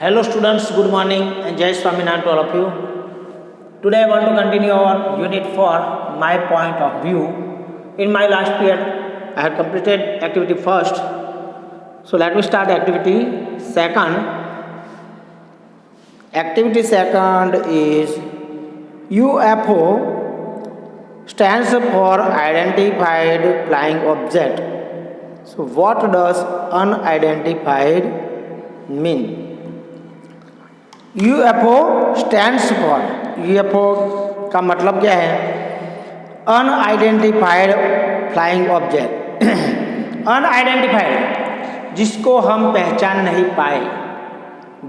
Hello students, good morning and Jai Swaminarayan to all of you. Today I want to continue our unit 4, my point of view. In my last period, I had completed activity first. So let me start activity second. Activity second is UFO stands for Identified Flying Object. So what does unidentified mean? UFO stands for, UFO का मतलब क्या है? Unidentified flying object. Unidentified जिसको हम पहचान नहीं पाए,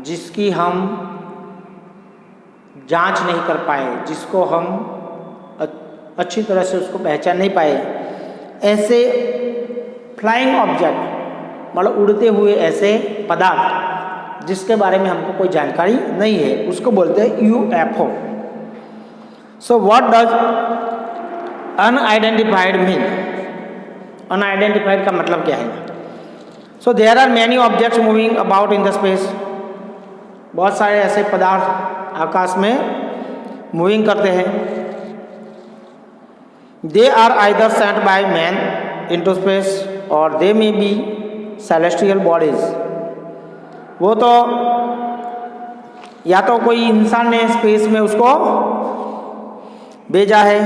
जिसकी हम जांच नहीं कर पाए, जिसको हम अच्छी तरह से उसको पहचान नहीं पाए, ऐसे फ्लाइंग ऑब्जेक्ट मतलब उड़ते हुए ऐसे पदार्थ जिसके बारे में हमको कोई जानकारी नहीं है, उसको बोलते हैं UFO। So what does unidentified mean? Unidentified का मतलब क्या है? So there are many objects moving about in the space. बहुत सारे ऐसे पदार्थ आकाश में मूविंग करते हैं। They are either sent by man into space और they may be celestial bodies. वो तो या तो कोई इंसान ने स्पेस में उसको भेजा है,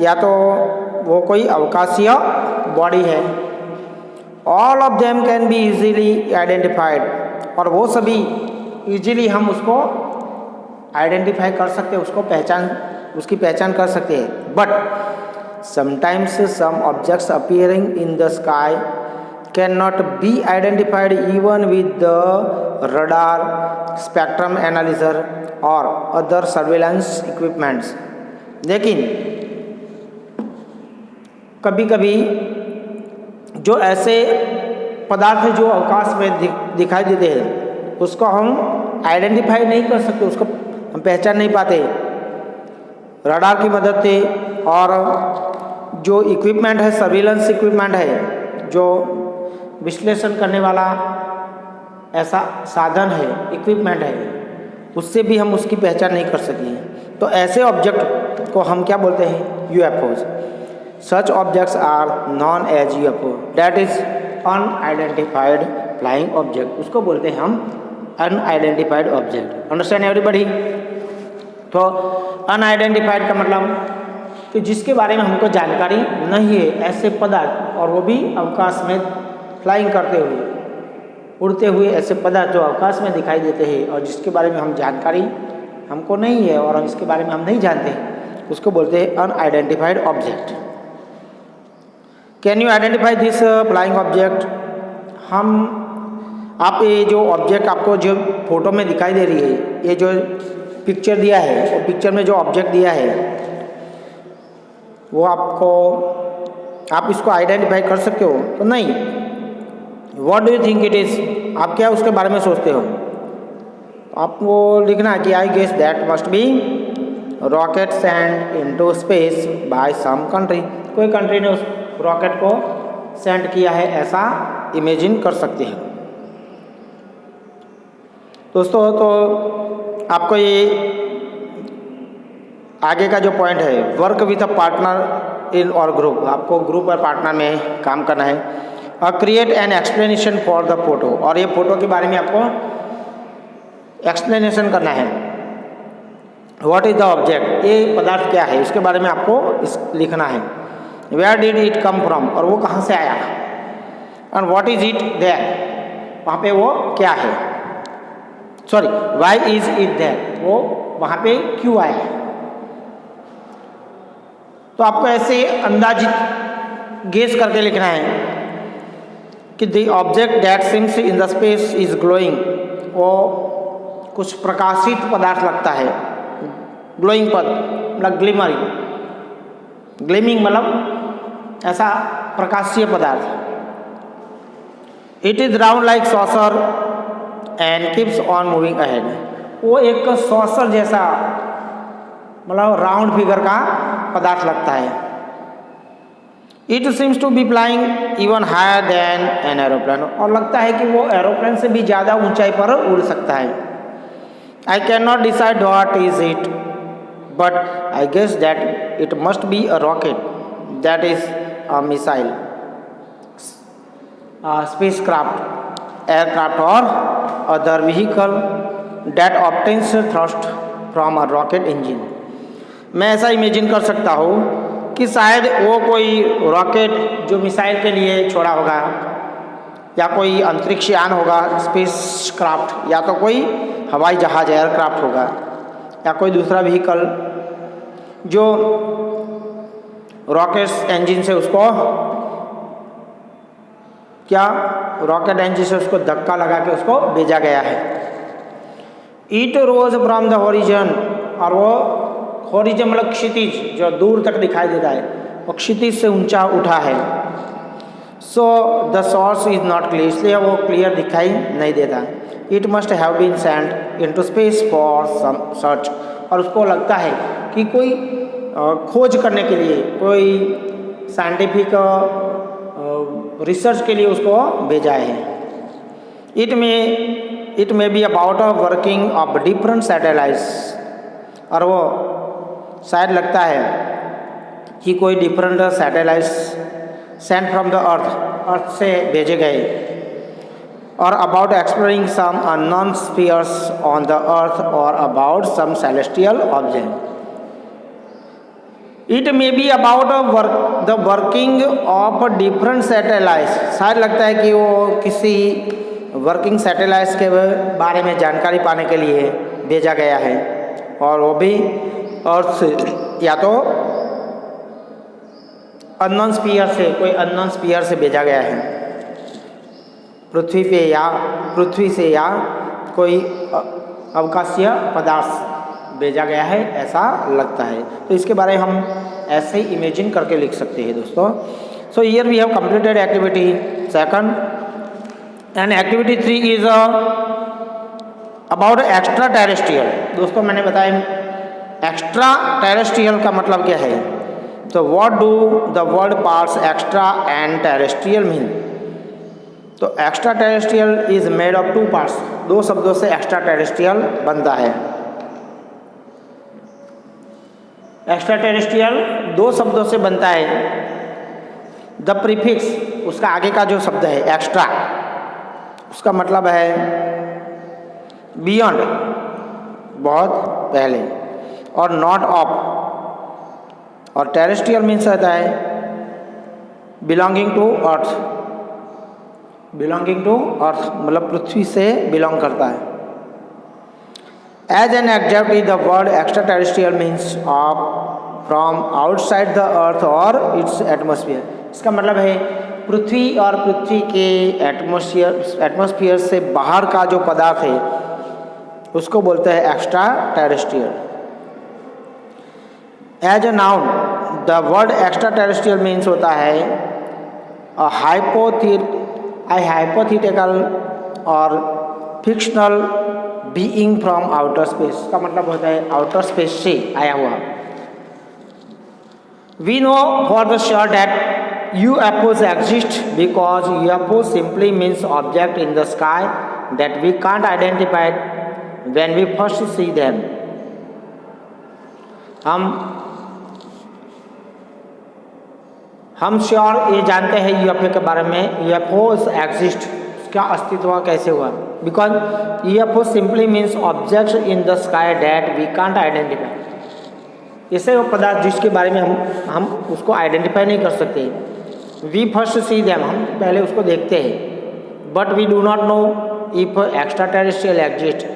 या तो वो कोई अवकाशीय बॉडी है। All of them can be easily identified, और वो सभी इजीली हम उसको आइडेंटिफाई कर सकते हैं, उसकी पहचान कर सकते हैं। But sometimes some objects appearing in the sky cannot be identified even with the radar, spectrum analyzer or other surveillance equipments। लेकिन कभी कभी जो ऐसे पदार्थ हैं जो आकाश में दिखाई देते हैं, उसको हम आइडेंटिफाई नहीं कर सकते, उसको हम पहचान नहीं पाते रडार की मदद से। और जो इक्विपमेंट है, सर्विलेंस इक्विपमेंट है, जो विश्लेषण करने वाला ऐसा साधन है, इक्विपमेंट है, उससे भी हम उसकी पहचान नहीं कर सके। तो ऐसे ऑब्जेक्ट को हम क्या बोलते हैं? UFOs। Such objects are known as UFO, that is unidentified flying object. उसको बोलते हैं हम अनआइडेंटिफाइड ऑब्जेक्ट। Understand everybody? तो अनआइडेंटिफाइड का मतलब कि जिसके बारे में हमको जानकारी नहीं है, ऐसे पदार्थ, और वो भी अवकाश में फ्लाइंग करते हुए, उड़ते हुए ऐसे पदार्थ जो आकाश में दिखाई देते हैं और जिसके बारे में हम जानकारी हमको नहीं है और इसके बारे में हम नहीं जानते, उसको बोलते हैं unidentified object. Can you identify this flying object? आप ये जो ऑब्जेक्ट आपको जो फोटो में दिखाई दे रही है, ये जो पिक्चर दिया है, वो पिक्चर में जो ऑब्जेक्ट दिया है, वो आप इसको आइडेंटिफाई कर सकते हो? तो नहीं। What do you think it is? आप क्या उसके बारे में सोचते हो? आपको लिखना है कि I guess that must be rocket send into space by some country. कोई कंट्री ने उस रॉकेट को सेंड किया है, ऐसा इमेजिन कर सकते हैं। दोस्तों, तो आपको ये आगे का जो पॉइंट है, work with a partner in और ग्रुप, आपको ग्रुप और पार्टनर में काम करना है। Create an explanation for the photo, और ये फोटो के बारे में आपको एक्सप्लेनेशन करना है। What is the object? ये पदार्थ क्या है, उसके बारे में आपको लिखना है। Where did it come from, और वो कहाँ से आया। And what is it there, वहाँ पे वो क्या है। Sorry, why is it there, वो वहाँ पे क्यों आया। तो आपको ऐसे अंदाजित गेस करके लिखना है कि the object that seems in the space is glowing, वो कुछ प्रकाशित पदार्थ लगता है। ग्लोइंग पद मतलब ग्लिमिंग मतलब ऐसा प्रकाशीय पदार्थ। It is round like saucer and keeps on moving ahead, वो एक सॉसर जैसा मतलब राउंड फिगर का पदार्थ लगता है। It seems to be flying even higher than an aeroplane, और लगता है कि वो एरोप्लेन से भी ज़्यादा ऊंचाई पर उड़ सकता है। I can not decide what is it, but I guess that it must be a rocket, that is a missile, spacecraft, aircraft और other vehicle that obtains thrust from a rocket engine. मैं ऐसा imagine कर सकता हूँ कि शायद वो कोई रॉकेट जो मिसाइल के लिए छोड़ा होगा, या कोई अंतरिक्ष यान होगा स्पेस क्राफ्ट, या तो कोई हवाई जहाज एयरक्राफ्ट होगा, या कोई दूसरा व्हीकल जो रॉकेट इंजन से उसको क्या रॉकेट इंजन से उसको धक्का लगा के उसको भेजा गया है। It rose from the horizon, और वो हॉरिजन मतलब क्षितिज जो दूर तक दिखाई देता है, वो क्षितिज से ऊंचा उठा है। So the source is not clear, इसलिए वो क्लियर दिखाई नहीं देता। It must have been sent into space for some search, और उसको लगता है कि कोई खोज करने के लिए, कोई साइंटिफिक रिसर्च के लिए उसको भेजा है। It may be about a working of different satellites, और वो शायद लगता है कि कोई different satellites sent from the earth से भेजे गए, और about exploring some unknown spheres on the earth और about some celestial object. It may be about the working of different satellites, शायद लगता है कि वो किसी वर्किंग सैटेलाइट्स के बारे में जानकारी पाने के लिए भेजा गया है, और वो भी अर्थ से या तो अननोन स्फीयर से, कोई अननोन स्फीयर से भेजा गया है, पृथ्वी से या कोई अवकाशीय पदार्थ भेजा गया है, ऐसा लगता है। तो इसके बारे में हम ऐसे ही इमेजिन करके लिख सकते हैं दोस्तों। So here we have completed activity second, and activity 3 is about extra terrestrial. दोस्तों मैंने बताया एक्स्ट्रा टेरेस्ट्रियल का मतलब क्या है, तो what do the word parts extra and terrestrial mean. तो extra terrestrial is made of 2 parts, 2 शब्दों से एक्स्ट्रा टेरेस्ट्रियल बनता है। एक्स्ट्रा टेरेस्ट्रियल 2 शब्दों से बनता है। द प्रीफिक्स, उसका आगे का जो शब्द है एक्स्ट्रा, उसका मतलब है बियॉन्ड, बहुत पहले, और नॉट ऑफ, और टेरेस्ट्रियल मीन्स रहता है belonging to earth, belonging to earth मतलब पृथ्वी से बिलोंग करता है। As an example the word extra terrestrial means of from outside the earth और इट्स एटमॉस्फेयर। इसका मतलब है पृथ्वी और पृथ्वी के एटमॉस्फेयर से बाहर का जो पदार्थ है उसको बोलते हैं extra terrestrial. As a noun the word extra terrestrial means होता है हाइपोथेटिकल और fictional being from outer space, का मतलब होता है आउटर स्पेस से आया हुआ। We know for the sure that UFOs exist because UFO simply means object in the sky that we can't identify when we first see them. हम sure ये जानते हैं UFO के बारे में, UFOs exist, उसका अस्तित्व कैसे हुआ, because UFO simply means objects in the sky that we can't identify. ऐसे वो पदार्थ जिसके बारे में हम उसको आइडेंटिफाई नहीं कर सकते। वी फर्स्ट सी देम, हम पहले उसको देखते हैं, but we do not know if extra terrestrial exist.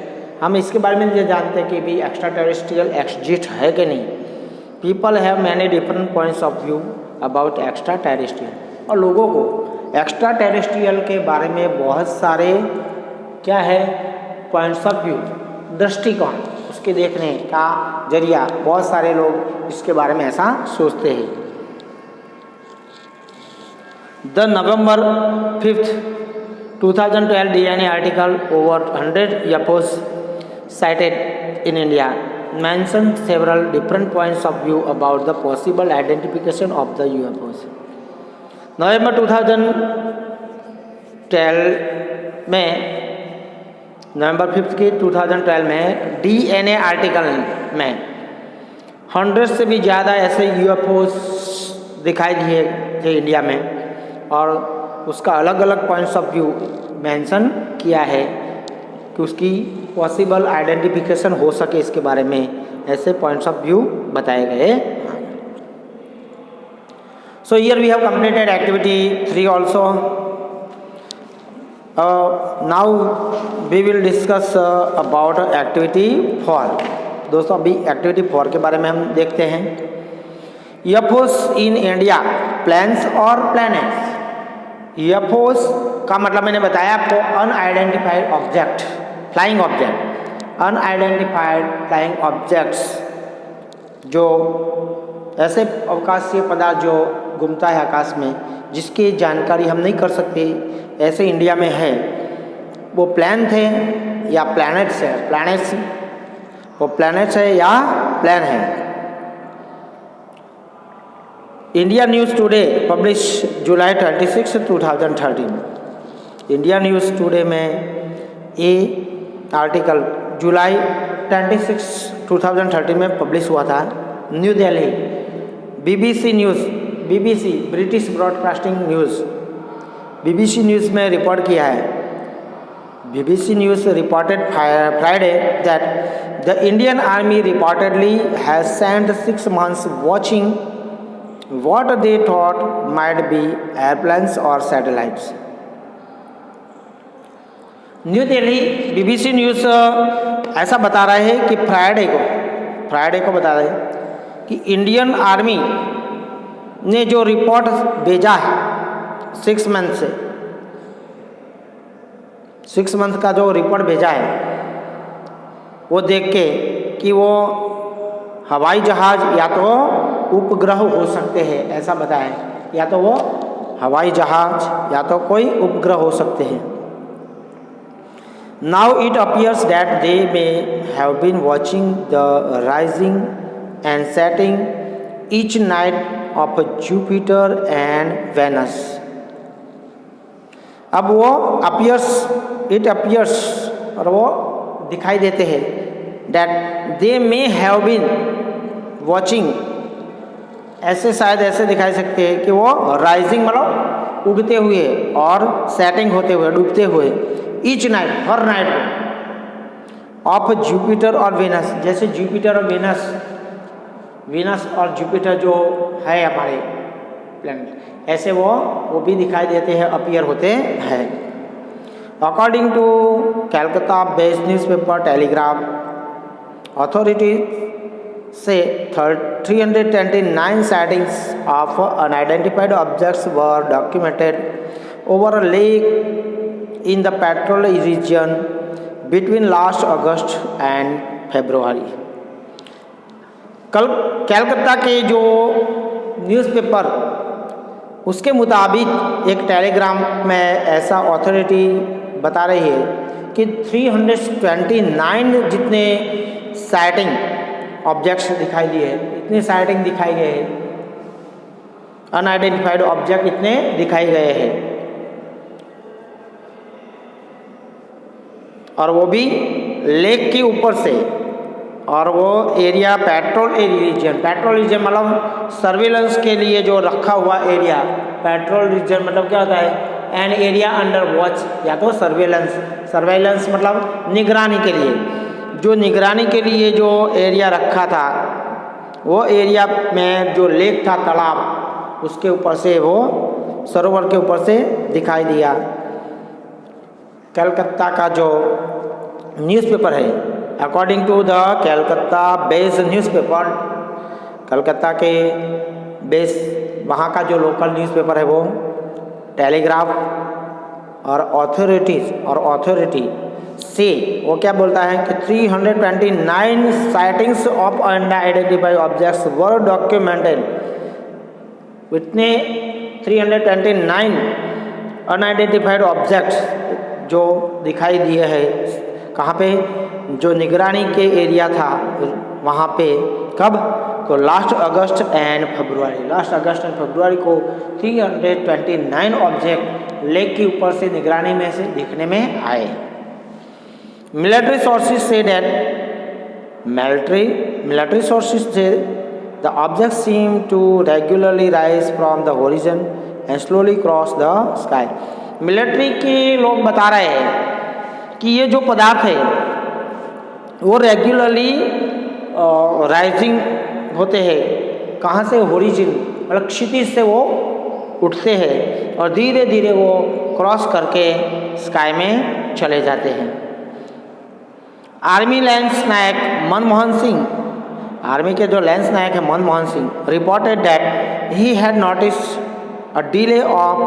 हम इसके बारे में ये जानते हैं कि भी एक्स्ट्रा टेरेस्ट्रियल एग्जिस्ट है कि नहीं। People have many different points of view about extra terrestrial, और लोगों को एक्स्ट्रा टेरेस्ट्रियल के बारे में बहुत सारे क्या है पॉइंट्स ऑफ व्यू, दृष्टिकोण, उसके देखने का जरिया, बहुत सारे लोग इसके बारे में ऐसा सोचते हैं। The November 5th 2012 DNA article over 100 UFOs sighted in India mentioned several different points of view about the possible identification of the UFOs. नवंबर 2012 में, नवंबर 5 की 2012 में DNA आर्टिकल में 100 से भी ज़्यादा ऐसे UFOs दिखाई दिए थे इंडिया में, और उसका अलग अलग पॉइंट्स ऑफ व्यू मेंशन किया है कि उसकी पॉसिबल आइडेंटिफिकेशन हो सके, इसके बारे में ऐसे पॉइंट्स ऑफ व्यू बताए गए। So here we have completed activity 3 also. Now we will discuss about activity 4। दोस्तों अभी एक्टिविटी 4 के बारे में हम देखते हैं। UFOs इन इंडिया, प्लैन्स और प्लैनेट्स। UFOs का मतलब मैंने बताया आपको unidentified object, flying object. Unidentified flying objects, जो ऐसे अवकाशीय पदार्थ जो घूमता है आकाश में, जिसकी जानकारी हम नहीं कर सकते, ऐसे इंडिया में है। वो प्लान थे या प्लैनेट्स है, प्लैनेट्स, वो प्लैनेट्स है या प्लान है। इंडिया न्यूज़ टुडे पब्लिश जुलाई 26, 2013। इंडिया न्यूज़ टुडे में ये आर्टिकल जुलाई 26, 2013 में पब्लिश हुआ था। New Delhi, BBC news, BBC British broadcasting news, BBC news में रिपोर्ट किया है। BBC news reported Friday that the Indian army reportedly has sent 6 months watching what they thought might be airplanes or satellites। New Delhi BBC news ऐसा बता रहे हैं कि Friday को बता रहे हैं कि इंडियन आर्मी ने जो रिपोर्ट भेजा है 6 मंथ से, 6 मंथ का जो रिपोर्ट भेजा है, वो देख के कि वो हवाई जहाज़ या तो उपग्रह हो सकते हैं, ऐसा बताया। या तो वो हवाई जहाज़ या तो कोई उपग्रह हो सकते हैं। Now it appears that they may have been watching the rising and setting each night of Jupiter and Venus. अब वो इट अपीयर्स, और वो दिखाई देते हैं, that they may have been watching, ऐसे शायद ऐसे दिखाई सकते हैं कि वो राइजिंग मतलब उगते हुए और सेटिंग होते हुए, डूबते हुए, each night, her night, of Jupiter और वेनस, जैसे जुपिटर और वीनस और जुपिटर जो है हमारे प्लैनेट, ऐसे वो भी दिखाई देते हैं, अपीयर होते हैं। According to Calcutta based newspaper Telegraph, authority से 329 sightings of unidentified objects were documented over a lake in the Petrol region between last August and February। कल कैलकाता के जो न्यूज़पेपर, उसके मुताबिक एक टेलीग्राम में ऐसा अथॉरिटी बता रही है कि 329 जितने साइटिंग ऑब्जेक्ट्स दिखाई दिए, इतने साइटिंग दिखाई गए हैं, अनआइडेंटिफाइड ऑब्जेक्ट इतने दिखाई गए हैं, और वो भी लेक के ऊपर से। और वो एरिया पेट्रोल रीजन मतलब सर्विलेंस के लिए जो रखा हुआ एरिया। पेट्रोल रीजन मतलब क्या होता है? एन एरिया अंडर वॉच, या तो सर्वेलेंस मतलब निगरानी के लिए, जो निगरानी के लिए जो एरिया रखा था, वो एरिया में जो लेक था, तालाब, उसके ऊपर से, वो सरोवर के ऊपर से दिखाई दिया। कलकत्ता का जो न्यूज़पेपर है, according to the Calcutta based newspaper, Calcutta के बेस, वहाँ का जो लोकल न्यूज़पेपर है वो टेलीग्राफ, और अथॉरिटी से वो क्या बोलता है कि 329 sightings of unidentified objects were documented. इतने 329 अनआइडेंटिफाइड ऑब्जेक्ट्स जो दिखाई दिए हैं, कहाँ पे? जो निगरानी के एरिया था वहाँ पे। कब? तो लास्ट अगस्त एंड फरवरी को 329 ऑब्जेक्ट लेक के ऊपर से निगरानी में से दिखने में आए। मिलिट्री सोर्सेज से दैट मिलिट्री सोर्सेज से the object seem to regularly rise from the horizon and slowly cross the sky. Military के लोग बता रहे हैं कि ये जो पदार्थ है वो रेगुलरली राइजिंग होते हैं। कहाँ से? होरिजिन, मतलब क्षितिज से वो उठते हैं और धीरे धीरे वो क्रॉस करके स्काई में चले जाते हैं। आर्मी लैंस नायक मनमोहन सिंह, आर्मी के जो लैंस नायक है Manmohan Singh, reported that he had noticed a delay of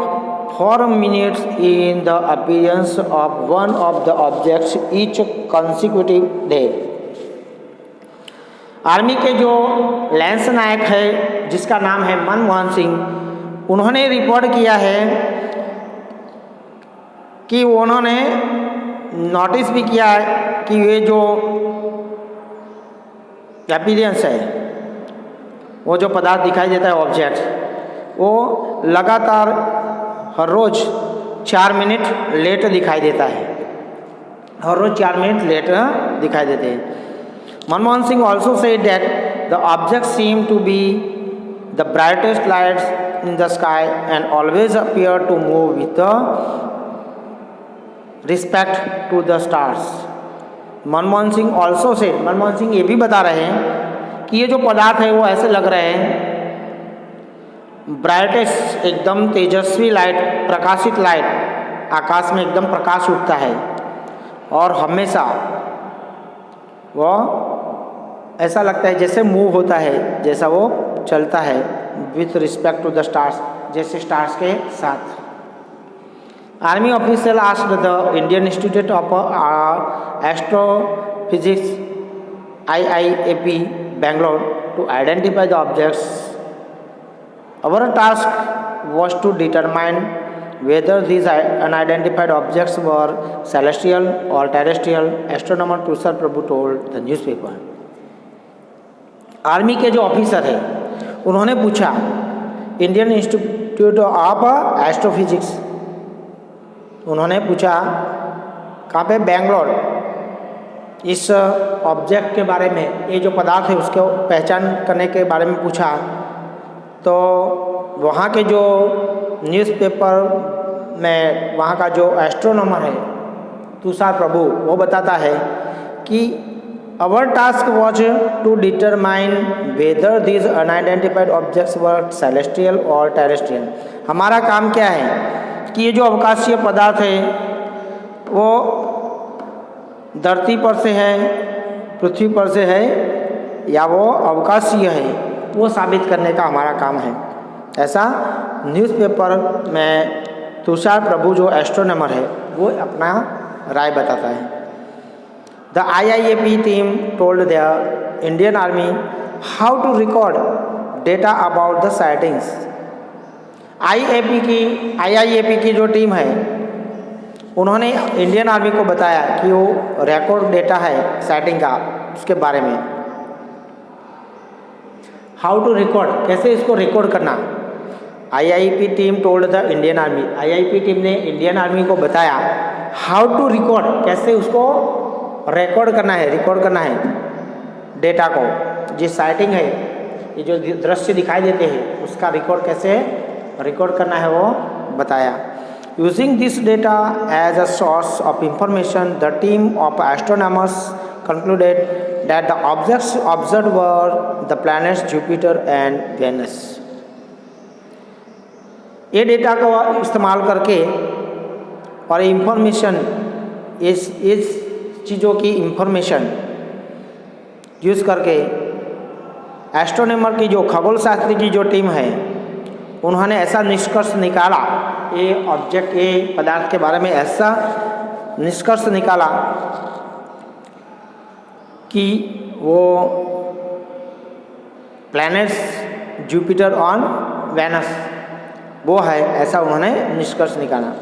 4 minutes in the appearance of one of the objects each consecutive day। Army के जो लैंस नायक है जिसका नाम है मनमोहन सिंह, उन्होंने रिपोर्ट किया है कि उन्होंने नोटिस भी किया है कि ये जो अपीयरेंस है, वो जो पदार्थ दिखाई देता है ऑब्जेक्ट, वो लगातार हर रोज़ 4 मिनट लेट दिखाई देता है, हर रोज़ 4 मिनट लेट दिखाई देते हैं। Manmohan Singh also said that the object seem to be the brightest lights in the sky and always appear to move with respect to the stars. Manmohan Singh also said, Manmohan Singh ये भी बता रहे हैं कि ये जो पदार्थ है वो ऐसे लग रहे हैं ब्राइटेस्ट, एकदम तेजस्वी लाइट, प्रकाशित लाइट, आकाश में एकदम प्रकाश उठता है और हमेशा वो ऐसा लगता है जैसे मूव होता है, जैसा वो चलता है with respect to the stars, जैसे स्टार्स के साथ। Army official asked the Indian institute of astrophysics IIAP Bangalore to identify the objects. Our task was to determine whether these unidentified objects were celestial or terrestrial, astronomer Tushar Prabhu told the newspaper। Army के जो officer है उन्होंने पूछा Indian institute of astrophysics, उन्होंने पूछा कहाँ पे? बेंगलोर, इस ऑब्जेक्ट के बारे में, ये जो पदार्थ है उसको पहचान करने के बारे में पूछा। तो वहाँ के जो न्यूज़पेपर में वहाँ का जो एस्ट्रोनॉमर है तुषार प्रभु, वो बताता है कि our task was to determine whether these unidentified objects were celestial और टेरेस्ट्रियल। हमारा काम क्या है कि ये जो अवकाशीय पदार्थ है वो धरती पर से है, पृथ्वी पर से है या वो अवकाशीय है, वो साबित करने का हमारा काम है। ऐसा न्यूज़पेपर में तुषार प्रभु जो एस्ट्रोनॉमर है वो अपना राय बताता है। The IIAP team told the Indian army how to record data about the sightings. IIAP की जो टीम है उन्होंने इंडियन आर्मी को बताया कि वो रिकॉर्ड डेटा है साइटिंग का, उसके बारे में। हाउ टू रिकॉर्ड, कैसे इसको रिकॉर्ड करना। IIAP team told the Indian army, IIAP team ने इंडियन आर्मी को बताया हाउ टू रिकॉर्ड, कैसे उसको रिकॉर्ड करना है डेटा को। जिस साइटिंग है, ये जो दृश्य दिखाई देते हैं उसका रिकॉर्ड कैसे रिकॉर्ड करना है वो बताया। Using this data as a source of information the team of astronomers concluded that the objects observed were the planets Jupiter and Venus. ये डेटा को इस्तेमाल करके और इंफॉर्मेशन, इस चीज़ों की इंफॉर्मेशन यूज़ करके एस्ट्रोनॉमर की जो खगोल शास्त्री की जो टीम है उन्होंने ऐसा निष्कर्ष निकाला, ये ऑब्जेक्ट, ये पदार्थ के बारे में ऐसा निष्कर्ष निकाला कि वो प्लैनेट्स जुपिटर और वेनस वो है, ऐसा उन्होंने निष्कर्ष निकाला।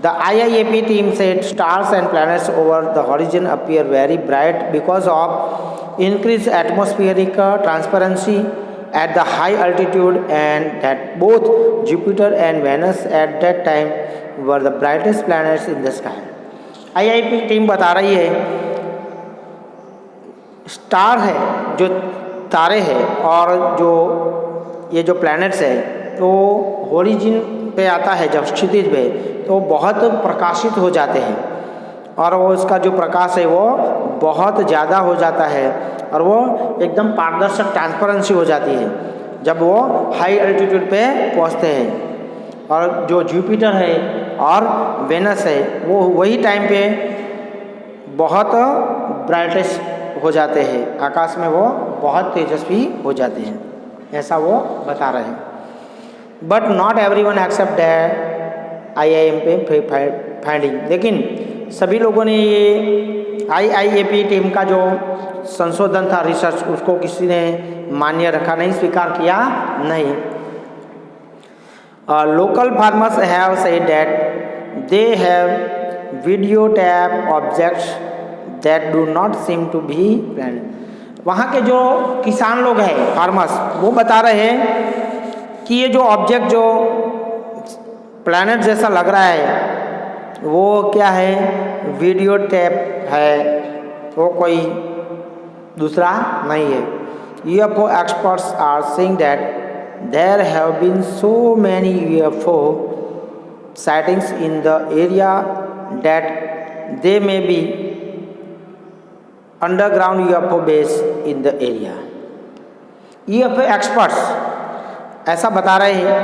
The IIAP team said stars and planets over the horizon appear very bright because of increase atmospheric transparency at the high altitude, and that both Jupiter and Venus at that time were the brightest planets in the sky. IIP team बता रही है star है जो तारे हैं और जो ये जो प्लैनेट्स है तो होरिजिन पे आता है जब क्षितिज पे तो बहुत प्रकाशित हो जाते हैं और वो इसका जो प्रकाश है वो बहुत ज़्यादा हो जाता है और वो एकदम पारदर्शक ट्रांसपेरेंसी हो जाती है जब वो हाई एल्टीट्यूड पे पहुंचते हैं। और जो जुपिटर है और वेनस है वो वही टाइम पे बहुत ब्राइटेस्ट हो जाते हैं, आकाश में वो बहुत तेजस्वी हो जाते हैं, ऐसा वो बता रहे हैं। But not everyone accept that IIP finding, लेकिन सभी लोगों ने ये IIAP टीम का जो संशोधन था, रिसर्च, उसको किसी ने मान्य रखा नहीं, स्वीकार किया नहीं। Local farmers have said that they have video taped objects that do not seem to be planet. वहाँ के जो किसान लोग हैं, फार्मर्स, वो बता रहे हैं कि ये जो ऑब्जेक्ट जो प्लैनेट जैसा लग रहा है वो क्या है, वीडियो टैप है, वो कोई दूसरा नहीं है। UFO experts are saying that there have been so many UFO sightings in the area that they may be underground UFO base in the area। UFO experts ऐसा बता रहे हैं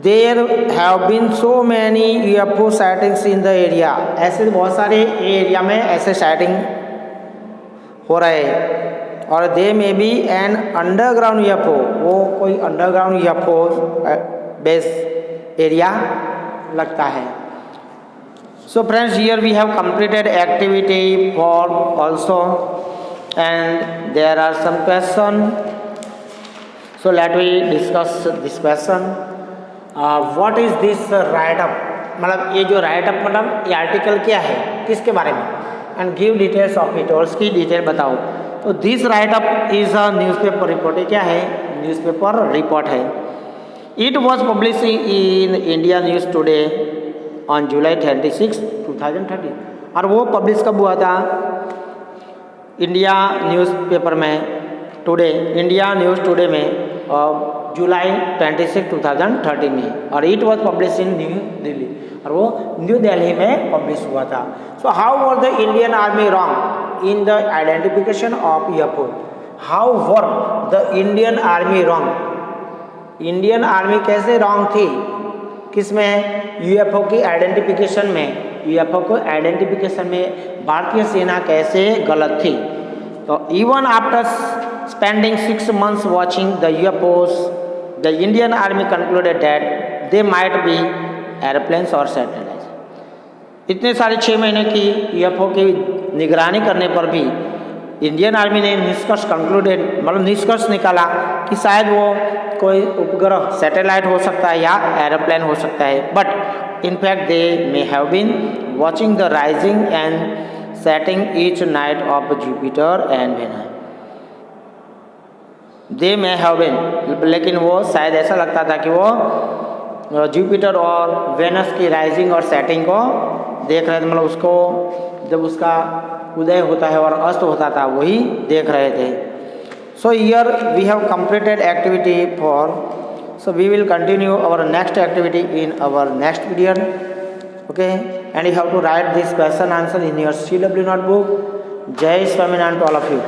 there have been so many UFO sightings in the area, ऐसे बहुत सारे area में ऐसे sighting हो रहे हैं और दे में बी एन अंडरग्राउंड UFO, वो कोई अंडरग्राउंड UFO बेस एरिया लगता है। So friends, here we have completed activity four also and there are some question, so let we discuss this question. What is this write up, मतलब ये जो right up मतलब ये article क्या है, किसके बारे में, and give details of it, और उसकी डिटेल बताओ। तो this write up is a newspaper report, ये क्या है, न्यूज़पेपर रिपोर्ट है। It was publish in India news today on July 26, 2013, और वो पब्लिश कब हुआ था, इंडिया न्यूज़पेपर में, टुडे, इंडिया न्यूज़ टुडे में जुलाई 26, 2013 में, और it was publish in new Delhi, और वो न्यू दिल्ली में पब्लिश हुआ था। So how was the Indian army wrong in the identification of UFO, how were the Indian army wrong, Indian army कैसे wrong थी, किसमें, UFO की आइडेंटिफिकेशन में, UFO को आइडेंटिफिकेशन में भारतीय सेना कैसे गलत थी। तो even after spending 6 months watching the UFOs, the Indian Army concluded that they might be airplanes or satellites। इतने सारे 6 महीने की UFO की निगरानी करने पर भी इंडियन आर्मी ने निष्कर्ष कंक्लूडेड, मतलब निष्कर्ष निकाला कि शायद वो कोई उपग्रह, सैटेलाइट हो सकता है या एरोप्लेन हो सकता है। But in fact they may have been watching the rising and setting each night of Jupiter and Venus. They may have been, लेकिन वो शायद ऐसा लगता था कि वो जुपिटर और वेनस की राइजिंग और सेटिंग को देख रहे थे, मतलब उसको जब उसका उदय होता है और अस्त होता था वही देख रहे थे। So here we have completed activity four, so we will continue our next activity in our next period, okay, and you have to write this question answer in your CW notebook. Jai Swaminarayan to all of you.